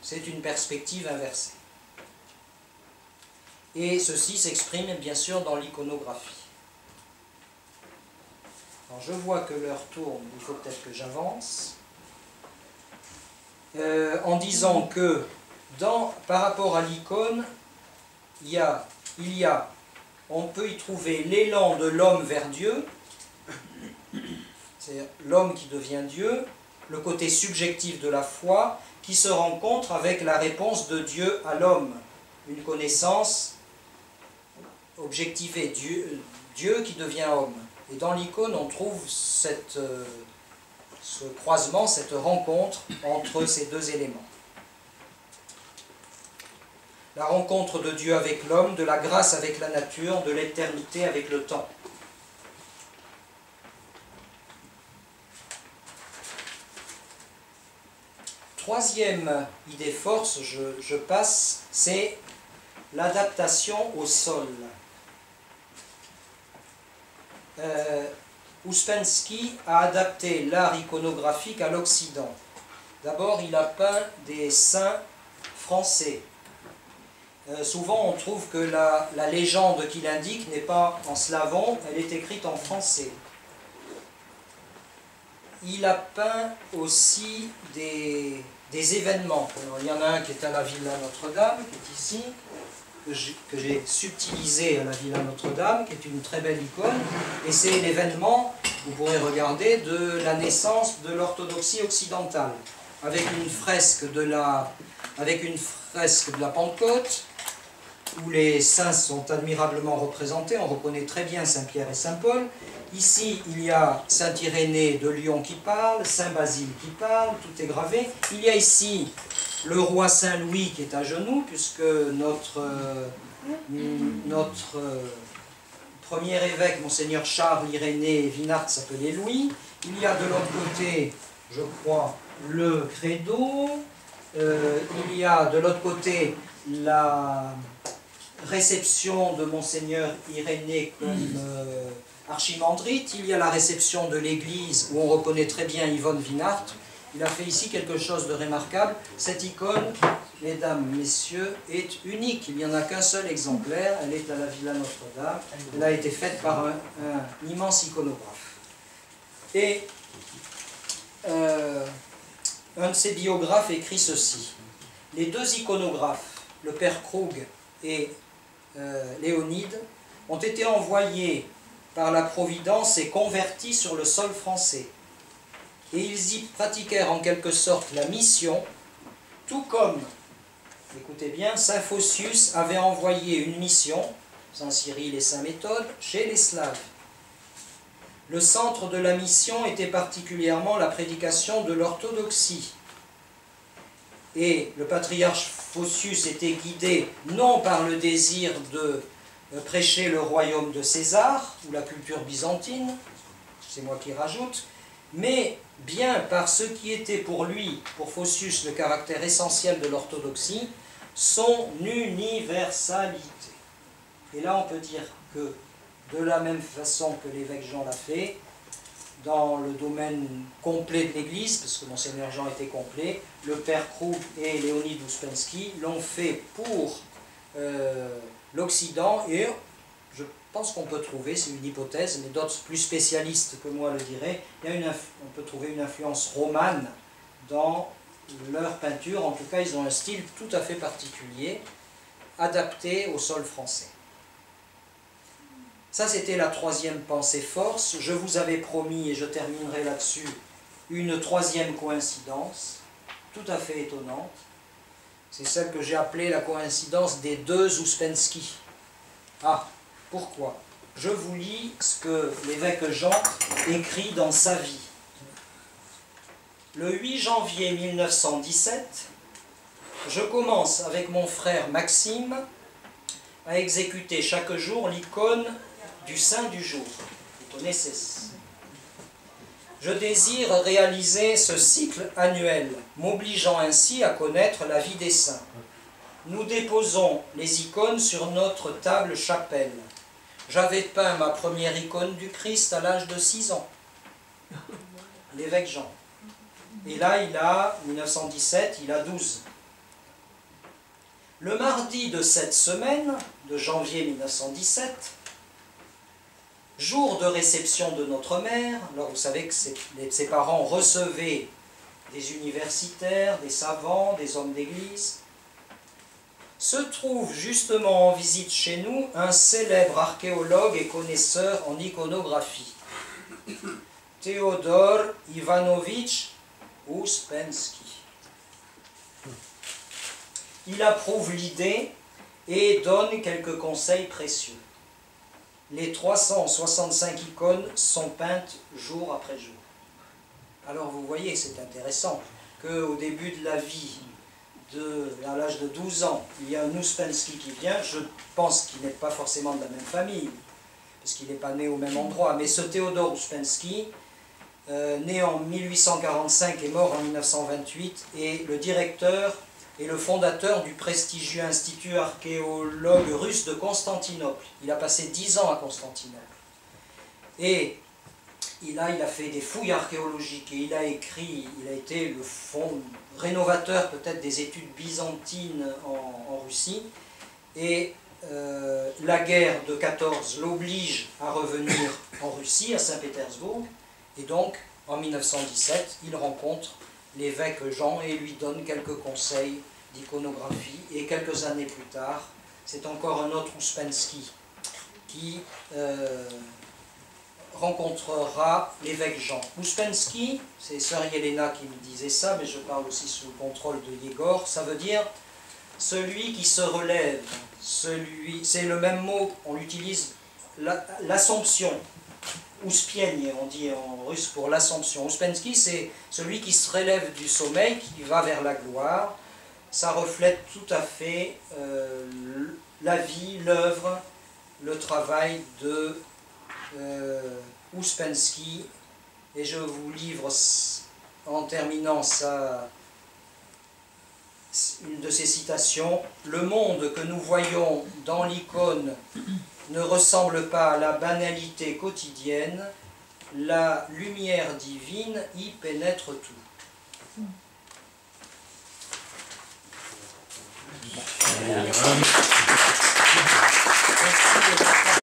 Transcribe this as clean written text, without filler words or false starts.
C'est une perspective inversée. Et ceci s'exprime bien sûr dans l'iconographie. Alors je vois que l'heure tourne, il faut peut-être que j'avance. En disant que par rapport à l'icône, on peut y trouver l'élan de l'homme vers Dieu, c'est-à-dire l'homme qui devient Dieu, le côté subjectif de la foi, qui se rencontre avec la réponse de Dieu à l'homme, une connaissance objectivée, Dieu qui devient homme. Et dans l'icône, on trouve ce croisement, cette rencontre entre ces deux éléments. La rencontre de Dieu avec l'homme, de la grâce avec la nature, de l'éternité avec le temps. Troisième idée force, je passe, c'est l'adaptation au sol. Ouspensky a adapté l'art iconographique à l'Occident. D'abord, il a peint des saints français. Souvent, on trouve que la légende qu'il indique n'est pas en slavon, elle est écrite en français. Il a peint aussi des événements. Alors, il y en a un qui est à la Villa Notre-Dame, qui est ici, que j'ai subtilisé à la Villa Notre-Dame, qui est une très belle icône. Et c'est l'événement, vous pourrez regarder, de la naissance de l'orthodoxie occidentale, avec une fresque de la Pentecôte, où les saints sont admirablement représentés. On reconnaît très bien Saint-Pierre et Saint-Paul. Ici, il y a Saint-Irénée de Lyon qui parle, Saint-Basile qui parle, tout est gravé. Il y a ici le roi Saint-Louis qui est à genoux, puisque notre premier évêque, Monseigneur Charles Irénée Winart, s'appelait Louis. Il y a de l'autre côté, je crois, le credo. Il y a de l'autre côté la réception de Monseigneur Irénée comme archimandrite. Il y a la réception de l'église où on reconnaît très bien Yvonne Winart. Il a fait ici quelque chose de remarquable. Cette icône, mesdames, messieurs, est unique. Il n'y en a qu'un seul exemplaire. Elle est à la Villa Notre-Dame. Elle a été faite par un immense iconographe. Et un de ses biographes écrit ceci. Les deux iconographes, le père Krug et Léonide, ont été envoyés par la Providence et convertis sur le sol français. Et ils y pratiquèrent en quelque sorte la mission, tout comme, écoutez bien, Saint Phocius avait envoyé une mission, Saint Cyril et Saint Méthode, chez les Slaves. Le centre de la mission était particulièrement la prédication de l'orthodoxie. Et le patriarche Phocius était guidé non par le désir de prêcher le royaume de César, ou la culture byzantine, c'est moi qui rajoute, mais bien par ce qui était pour lui, pour Phocius, le caractère essentiel de l'orthodoxie, son universalité. Et là on peut dire que, de la même façon que l'évêque Jean l'a fait, dans le domaine complet de l'Église, parce que Monseigneur Jean était complet, le père Krug et Léonide Ouspensky l'ont fait pour l'Occident, et je pense qu'on peut trouver, c'est une hypothèse, mais d'autres plus spécialistes que moi le diraient, on peut trouver une influence romane dans leur peinture. En tout cas, ils ont un style tout à fait particulier, adapté au sol français. Ça, c'était la troisième pensée force. Je vous avais promis, et je terminerai là-dessus, une troisième coïncidence, tout à fait étonnante. C'est celle que j'ai appelée la coïncidence des deux Ouspensky. Ah, pourquoi? Je vous lis ce que l'évêque Jean écrit dans sa vie. Le 8 janvier 1917, je commence avec mon frère Maxime à exécuter chaque jour l'icône du Saint du jour. Vous connaissez ça. Je désire réaliser ce cycle annuel, m'obligeant ainsi à connaître la vie des saints. Nous déposons les icônes sur notre table chapelle. J'avais peint ma première icône du Christ à l'âge de 6 ans. L'évêque Jean. Et là, 1917, il a 12. Le mardi de cette semaine, de janvier 1917, jour de réception de notre mère, alors vous savez que ses parents recevaient des universitaires, des savants, des hommes d'église, se trouve justement en visite chez nous un célèbre archéologue et connaisseur en iconographie, Théodore Ivanovitch Ouspensky. Il approuve l'idée et donne quelques conseils précieux. Les 365 icônes sont peintes jour après jour. Alors vous voyez, c'est intéressant qu'au début de la vie, à l'âge de 12 ans, il y a un Ouspensky qui vient, je pense qu'il n'est pas forcément de la même famille, parce qu'il n'est pas né au même endroit, mais ce Théodore Ouspensky, né en 1845 et mort en 1928, est le directeur et le fondateur du prestigieux institut archéologue russe de Constantinople. Il a passé 10 ans à Constantinople. Et il a fait des fouilles archéologiques et il a été le rénovateur peut-être des études byzantines en Russie. Et la guerre de 14 l'oblige à revenir en Russie, à Saint-Pétersbourg. Et donc, en 1917, il rencontre l'évêque Jean et lui donne quelques conseils d'iconographie. Et quelques années plus tard, c'est encore un autre Ouspensky qui rencontrera l'évêque Jean. Ouspensky, c'est sœur Yelena qui me disait ça, mais je parle aussi sous le contrôle de Yegor, ça veut dire celui qui se relève, c'est le même mot, on l'utilise, l'assomption. Ouspienne, on dit en russe pour l'assomption. Ouspensky, c'est celui qui se relève du sommeil, qui va vers la gloire. Ça reflète tout à fait la vie, l'œuvre, le travail de Ouspensky. Et je vous livre, en terminant une de ses citations, « Le monde que nous voyons dans l'icône ne ressemble pas à la banalité quotidienne, la lumière divine y pénètre tout. » Merci.